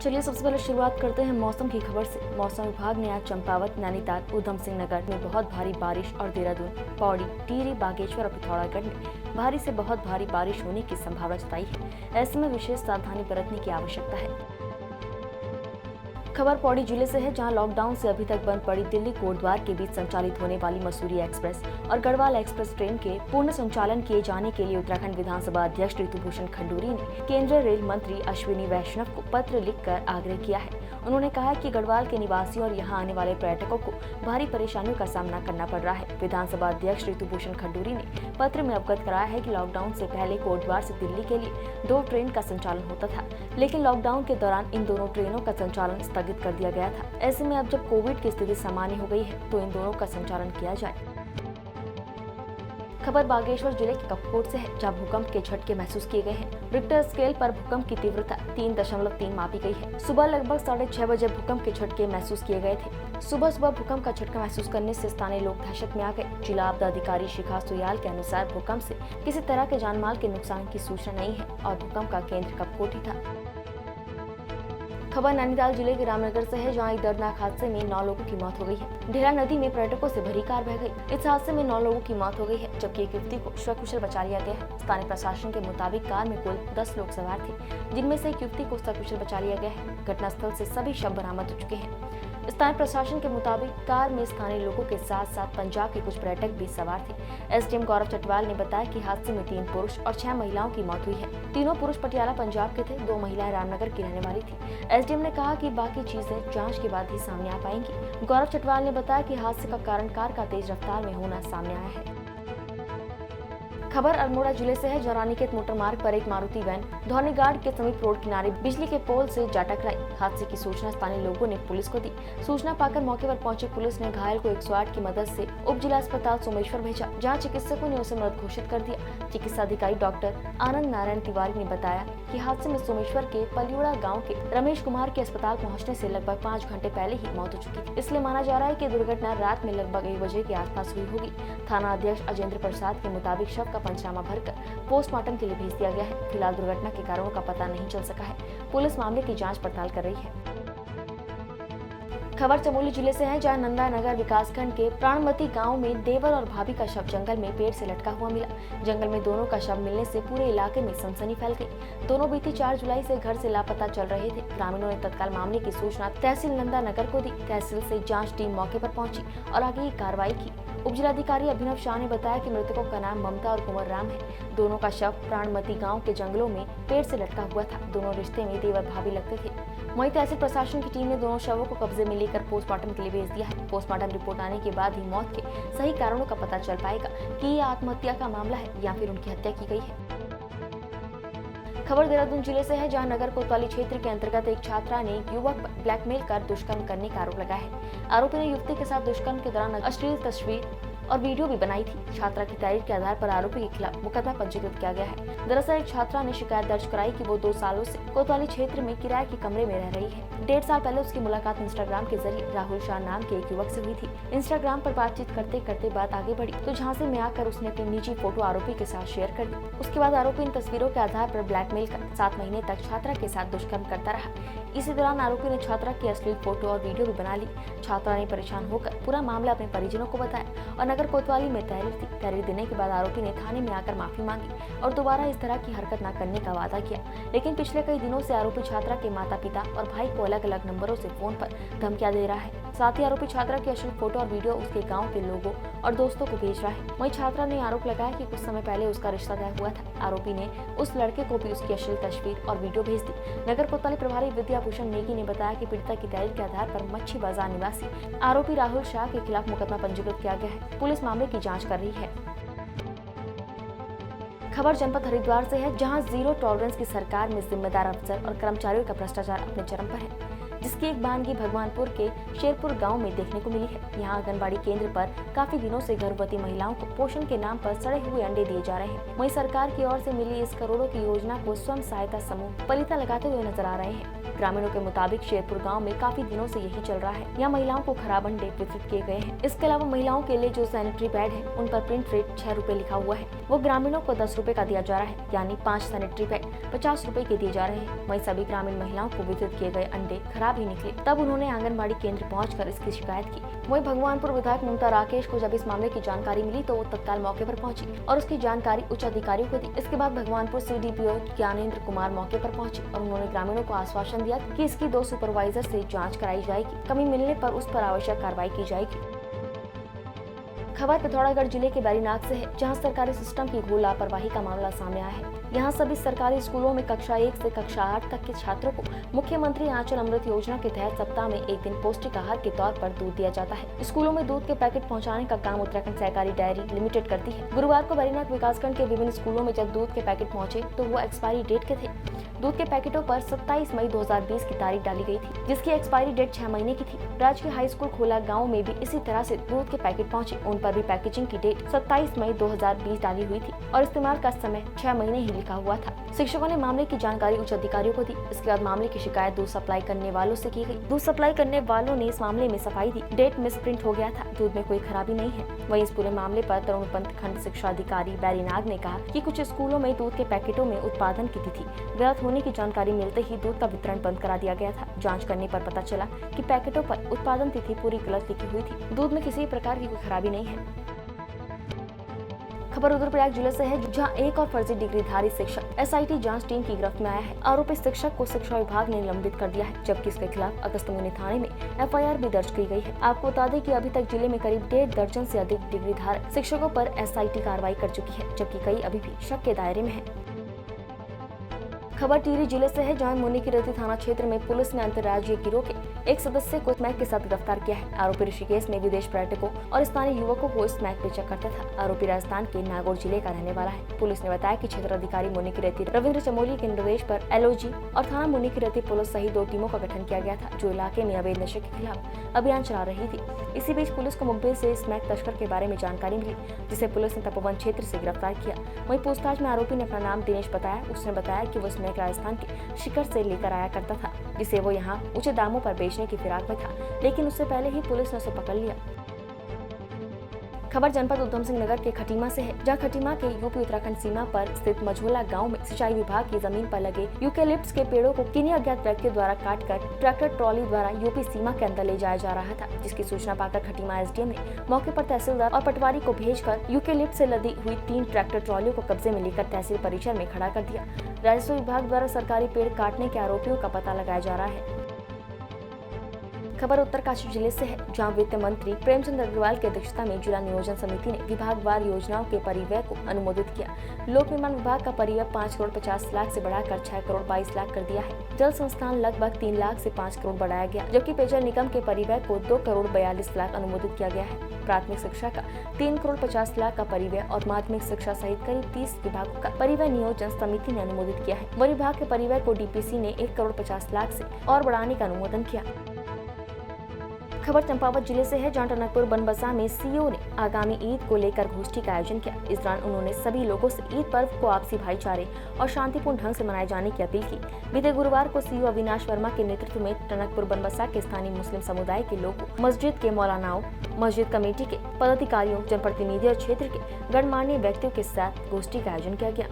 चलिए सबसे पहले शुरुआत करते हैं मौसम की खबर से। मौसम विभाग ने आज चंपावत, नैनीताल, उधम सिंह नगर में बहुत भारी बारिश और देहरादून, पौड़ी, टिहरी, बागेश्वर और पिथौरागढ़ में भारी से बहुत भारी बारिश होने की संभावना जताई है। ऐसे में विशेष सावधानी बरतने की आवश्यकता है। खबर पौड़ी जिले से है, जहां लॉकडाउन से अभी तक बंद पड़ी दिल्ली कोटद्वार के बीच संचालित होने वाली मसूरी एक्सप्रेस और गढ़वाल एक्सप्रेस ट्रेन के पूर्ण संचालन किए जाने के लिए उत्तराखंड विधानसभा अध्यक्ष ऋतुभूषण खंडूरी ने केंद्रीय रेल मंत्री अश्विनी वैष्णव को पत्र लिखकर आग्रह किया है। उन्होंने कहा कि गढ़वाल के निवासियों और यहां आने वाले पर्यटकों को भारी परेशानियों का सामना करना पड़ रहा है। विधानसभा अध्यक्ष ऋतुभूषण खंडूरी ने पत्र में अवगत कराया है कि लॉकडाउन से पहले कोटद्वार से दिल्ली के लिए 2 ट्रेन का संचालन होता था, लेकिन लॉकडाउन के दौरान इन दोनों ट्रेनों का संचालन स्थगित कर दिया गया था। ऐसे में अब जब कोविड की स्थिति सामान्य हो गई है तो इन दोनों का संचालन किया जाए। खबर बागेश्वर जिले के कपकोट से है, जहां भूकंप के झटके महसूस किए गए हैं। रिक्टर स्केल पर भूकंप की तीव्रता 3.3 मापी गई है। सुबह लगभग 6:30 बजे भूकंप के झटके महसूस किए गए थे। सुबह सुबह भूकंप का झटका महसूस करने से स्थानीय लोग दहशत में आ गए। जिला आपदा अधिकारी शिखा सुयाल के अनुसार भूकंप से किसी तरह के जानमाल के नुकसान की सूचना नहीं है और भूकंप का केंद्र कपकोट ही था। खबर नैनीताल जिले के रामनगर से है, जहां एक दर्दनाक हादसे में 9 लोगों की मौत हो गई है। ढेला नदी में पर्यटकों से भरी कार बह गई। इस हादसे में 9 लोगों की मौत हो गई है, जबकि एक युवती को सकुशल बचा लिया गया है। स्थानीय प्रशासन के मुताबिक कार में कुल 10 लोग सवार थे, जिनमें से एक युवती को सकुशल बचा लिया गया है। घटनास्थल से सभी शव बरामद हो चुके हैं। स्थानीय प्रशासन के मुताबिक कार में स्थानीय लोगों के साथ साथ पंजाब के कुछ पर्यटक भी सवार थे। एसडीएम गौरव चटवाल ने बताया कि हादसे में 3 पुरुष और 6 महिलाओं की मौत हुई है। तीनों पुरुष पटियाला पंजाब के थे, 2 महिलाएं रामनगर की रहने वाली थी। एसडीएम ने कहा कि बाकी चीजें जांच के बाद ही सामने आ पाएंगी। गौरव चटवाल ने बताया कि हादसे का कारण कार का तेज रफ्तार में होना सामने आया है। खबर अल्मोड़ा जिले से है, जहां रानीखेत मोटर मार्ग पर एक मारुति वैन धौनीघाट के समीप रोड किनारे बिजली के पोल से जा टकराई। हादसे की सूचना स्थानीय लोगों ने पुलिस को दी। सूचना पाकर मौके पर पहुंची पुलिस ने घायल को 108 की मदद से उप जिला अस्पताल सोमेश्वर भेजा, जहां चिकित्सकों ने उसे मृत घोषित कर दिया। चिकित्सा अधिकारी डॉक्टर आनंद नारायण तिवारी ने बताया कि हादसे में सोमेश्वर के पलियोड़ा गाँव के रमेश कुमार के अस्पताल पहुँचने से लगभग 5 घंटे पहले ही मौत हो चुकी थी। इसलिए माना जा रहा है कि दुर्घटना रात में लगभग 1 बजे के आसपास हुई होगी। थाना अध्यक्ष अजेंद्र प्रसाद के मुताबिक शव का पंचनामा भरकर पोस्टमार्टम के लिए भेज दिया गया है। फिलहाल दुर्घटना के कारणों का पता नहीं चल सका है। पुलिस मामले की जांच पड़ताल कर रही है। खबर चमोली जिले से है, जहां नंदा नगर विकासखंड के प्राणमती गांव में देवर और भाभी का शव जंगल में पेड़ से लटका हुआ मिला। जंगल में दोनों का शव मिलने से पूरे इलाके में सनसनी फैल गई। दोनों बीती 4 जुलाई से घर से लापता चल रहे थे। ग्रामीणों ने तत्काल मामले की सूचना तहसील नंदा नगर को दी। तहसील से जांच टीम मौके पर पहुंची और आगे की कार्रवाई की। उप जिलाधिकारी अभिनव शाह ने बताया कि मृतकों का नाम ममता और कुंवर राम है। दोनों का शव प्राणमती गांव के जंगलों में पेड़ से लटका हुआ था। दोनों रिश्ते में देवर भाभी लगते थे। वहीं तहसील प्रशासन की टीम ने दोनों शवों को कब्जे में लेकर पोस्टमार्टम के लिए भेज दिया है। पोस्टमार्टम रिपोर्ट आने के बाद ही मौत के सही कारणों का पता चल पाएगा कि ये आत्महत्या का मामला है या फिर उनकी हत्या की गई है। खबर देहरादून जिले से है, जहां नगर कोतवाली क्षेत्र के अंतर्गत एक छात्रा ने युवक पर ब्लैकमेल कर दुष्कर्म करने का आरोप लगाया है। आरोपी ने युवती के साथ दुष्कर्म के दौरान अश्लील तस्वीर और वीडियो भी बनाई थी। छात्रा की तारीफ के आधार पर आरोपी के खिलाफ मुकदमा पंजीकृत किया गया है। दरअसल एक छात्रा ने शिकायत दर्ज कराई कि वो 2 सालों से कोतवाली क्षेत्र में किराए के कमरे में रह रही है। 1.5 साल पहले उसकी मुलाकात इंस्टाग्राम के जरिए राहुल शाह नाम के एक युवक से हुई थी। इंस्टाग्राम पर बातचीत करते करते बात आगे बढ़ी तो झांसे में आकर उसने अपनी निजी फोटो आरोपी के साथ शेयर कर दी। उसके बाद आरोपी इन तस्वीरों के आधार पर ब्लैकमेल कर 7 महीने तक छात्रा के साथ दुष्कर्म करता रहा। इसी दौरान आरोपी ने छात्रा की अश्लील फोटो और वीडियो भी बना ली। छात्रा ने परेशान होकर पूरा मामला अपने परिजनों को बताया और नगर कोतवाली में तहरीर देने के बाद आरोपी ने थाने में आकर माफी मांगी और दोबारा इस तरह की हरकत न करने का वादा किया। लेकिन पिछले कई दिनों से आरोपी छात्रा के माता पिता और भाई को अलग अलग नंबरों से फोन पर धमकियां दे रहा है। साथ ही आरोपी छात्रा की अश्लील फोटो और वीडियो उसके गाँव के लोगों और दोस्तों को भेज रहा है। वहीं छात्रा ने आरोप लगाया कि कुछ समय पहले उसका रिश्ता तय हुआ था। आरोपी ने उस लड़के को भी उसकी अश्लील तस्वीर और वीडियो भेज दी। नगर कोतवाली प्रभारी विद्याभूषण नेगी ने बताया कि पीड़िता की तहरीर के आधार पर मच्छी बाजार निवासी आरोपी राहुल शाह के खिलाफ मुकदमा पंजीकृत किया गया है। पुलिस मामले की जाँच कर रही है। खबर जनपद हरिद्वार से है, जहां जीरो टॉलरेंस की सरकार में जिम्मेदार अफसर और कर्मचारियों का भ्रष्टाचार अपने चरम पर है, जिसकी एक बानगी भगवानपुर के शेरपुर गांव में देखने को मिली है। यहां आंगनबाड़ी केंद्र पर काफी दिनों से गर्भवती महिलाओं को पोषण के नाम पर सड़े हुए अंडे दिए जा रहे हैं। वहीं सरकार की ओर से मिली इस करोड़ों की योजना को स्वयं सहायता समूह पलिता लगाते हुए नजर आ रहे हैं। ग्रामीणों के मुताबिक शेरपुर गाँव में काफी दिनों से यही चल रहा है। यहाँ महिलाओं को खराब अंडे वितरित किए गए हैं। इसके अलावा महिलाओं के लिए जो सैनिटरी पैड है उन पर प्रिंट रेट 6 रुपए लिखा हुआ है, वो ग्रामीणों को 10 रुपए का दिया जा रहा है, यानी 5 सैनिटरी पैड 50 रुपए के दिए जा रहे हैं। वहीं सभी ग्रामीण महिलाओं को वितरित किए गए अंडे खराब ही निकले। तब उन्होंने आंगनबाड़ी केंद्र पहुंचकर इसकी शिकायत की। वहीं भगवानपुर विधायक ममता राकेश को जब इस मामले की जानकारी मिली तो वो तत्काल मौके पर पहुंची और उसकी जानकारी उच्च अधिकारियों को दी। इसके बाद भगवानपुर CDPO ज्ञानेंद्र कुमार मौके पर पहुंचे और उन्होंने ग्रामीणों को आश्वासन दिया कि इसकी 2 सुपरवाइजर से जांच कराई जाएगी, कमी मिलने पर उस पर आवश्यक कार्रवाई की जाएगी। खबर पिथौरागढ़ जिले के बैरीनाग से है, जहां सरकारी सिस्टम की घोर लापरवाही का मामला सामने आया है। यहां सभी सरकारी स्कूलों में कक्षा 1 से कक्षा 8 तक के छात्रों को मुख्यमंत्री आंचल अमृत योजना के तहत सप्ताह में एक दिन पौष्टिक आहार के तौर पर दूध दिया जाता है। स्कूलों में दूध के पैकेट पहुंचाने का काम उत्तराखंड सहकारी डेयरी लिमिटेड करती है। गुरुवार को बैरीनाग विकासखंड के विभिन्न स्कूलों में जब दूध के पैकेट पहुंचे तो वो एक्सपायरी डेट के थे। दूध के पैकेटों पर 27 मई 2020 की तारीख डाली गई थी, जिसकी एक्सपायरी डेट 6 महीने की थी। राजकीय हाई स्कूल खोला गांव में भी इसी तरह से दूध के पैकेट पहुंचे, उन पर भी पैकेजिंग की डेट 27 मई 2020 डाली हुई थी और इस्तेमाल का समय 6 महीने ही लिखा हुआ था। शिक्षकों ने मामले की जानकारी उच्च अधिकारियों को दी। इसके बाद मामले की शिकायत दूध सप्लाई करने वालों से की गई। दूध सप्लाई करने वालों ने इस मामले में सफाई दी। डेट मिसप्रिंट हो गया था, दूध में कोई खराबी नहीं है। वहीं इस पूरे मामले पर तरुणपंथ खंड शिक्षा अधिकारी बैरीनाग ने कहा कि कुछ स्कूलों में दूध के पैकेटों में उत्पादन की तिथि गलत होने की जानकारी मिलते ही दूध का वितरण बंद करा दिया गया था। जांच करने पर पता चला कि पैकेटों पर उत्पादन तिथि पूरी गलत लिखी हुई थी। दूध में किसी प्रकार की कोई खराबी नहीं है। खबर रुद्रप्रयाग जिले से है, जहां एक और फर्जी डिग्रीधारी शिक्षक SIT जांच टीम की गिरफ्त में आया है। आरोपी शिक्षक को शिक्षा विभाग ने निलंबित कर दिया है, जबकि इसके खिलाफ अगस्त्यमुनि थाने में FIR भी दर्ज की गई है। आपको बता दें कि अभी तक जिले में करीब 1.5 दर्जन से अधिक डिग्रीधारक शिक्षकों पर SIT कार्रवाई कर चुकी है, जबकि कई अभी भी शक के दायरे में है। खबर टिहरी जिले से है, जहां मुनिकीरेती थाना क्षेत्र में पुलिस ने अंतर्राज्यीय गिरोह के एक सदस्य को स्मैक के साथ गिरफ्तार किया है। आरोपी ऋषिकेश में विदेश पर्यटकों और स्थानीय युवकों को स्मैक बेचा करता था। आरोपी राजस्थान के नागौर जिले का रहने वाला है। पुलिस ने बताया कि क्षेत्र अधिकारी मुनिकीरेती रविंद्र चमोली के निर्देश पर LOG और थाना मुनिकीरेती पुलिस सहित 2 टीमों का गठन किया गया था, जो इलाके में अवैध नशे के खिलाफ अभियान चला रही थी। इसी बीच पुलिस को मुखबिर से स्मैक तस्कर के बारे में जानकारी मिली, जिसे पुलिस ने तपोवन क्षेत्र से गिरफ्तार किया। वहीं पूछताछ में आरोपी ने अपना नाम दिनेश बताया। उसने बताया कि वो स्मैक राजस्थान के शिखर से लेकर आया करता था, जिसे वो यहाँ ऊंचे दामों पर बेचने की फिराक में था, लेकिन उससे पहले ही पुलिस ने उसे पकड़ लिया। खबर जनपद उधम सिंह नगर के खटीमा से है, जहां खटीमा के यूपी उत्तराखंड सीमा पर स्थित मझोला गांव में सिंचाई विभाग की जमीन पर लगे यूकेलिप्टस के पेड़ों को किन्हीं अज्ञात व्यक्तियों द्वारा काटकर ट्रैक्टर ट्रॉली द्वारा यूपी सीमा के अंदर ले जाया जा रहा था, जिसकी सूचना पाकर खटीमा SDM ने मौके पर तहसीलदार और पटवारी को भेजकर यूकेलिप्टस से लदी हुई 3 ट्रैक्टर ट्रॉलियों को कब्जे में लेकर तहसील परिसर में खड़ा कर दिया। राजस्व विभाग द्वारा सरकारी पेड़ काटने के आरोपियों का पता लगाया जा रहा है। खबर उत्तरकाशी जिले से है, जहां वित्त मंत्री प्रेमचंद अग्रवाल की अध्यक्षता में जिला नियोजन समिति ने विभागवार योजनाओं के परिव्यय को अनुमोदित किया। लोक निर्माण विभाग का परिव्यय 5 करोड़ 50 लाख से बढ़ाकर 6 करोड़ 22 लाख कर दिया है। जल संस्थान लगभग 3 लाख से 5 करोड़ बढ़ाया गया, जबकि पेयजल निगम के परिव्यय को 2 करोड़ 42 लाख अनुमोदित किया गया है। प्राथमिक शिक्षा का 3 करोड़ 50 लाख का परिव्यय और माध्यमिक शिक्षा सहित करीब 30 विभागों का परिव्यय नियोजन समिति ने अनुमोदित किया है। वन विभाग के परिव्यय को DPC ने 1 करोड़ 50 लाख से और बढ़ाने का अनुमोदन किया। खबर चंपावत जिले से है, जहां टनकपुर बनबसा में CEO ने आगामी ईद को लेकर गोष्ठी का आयोजन किया। इस दौरान उन्होंने सभी लोगों से ईद पर्व को आपसी भाईचारे और शांतिपूर्ण ढंग से मनाए जाने की अपील की। बीते गुरुवार को CEO अविनाश वर्मा के नेतृत्व में टनकपुर बनबसा के स्थानीय मुस्लिम समुदाय के लोगों, मस्जिद के मौलानाओं, मस्जिद कमेटी के पदाधिकारियों, जनप्रतिनिधि और क्षेत्र के गणमान्य व्यक्तियों के साथ गोष्ठी का आयोजन किया गया।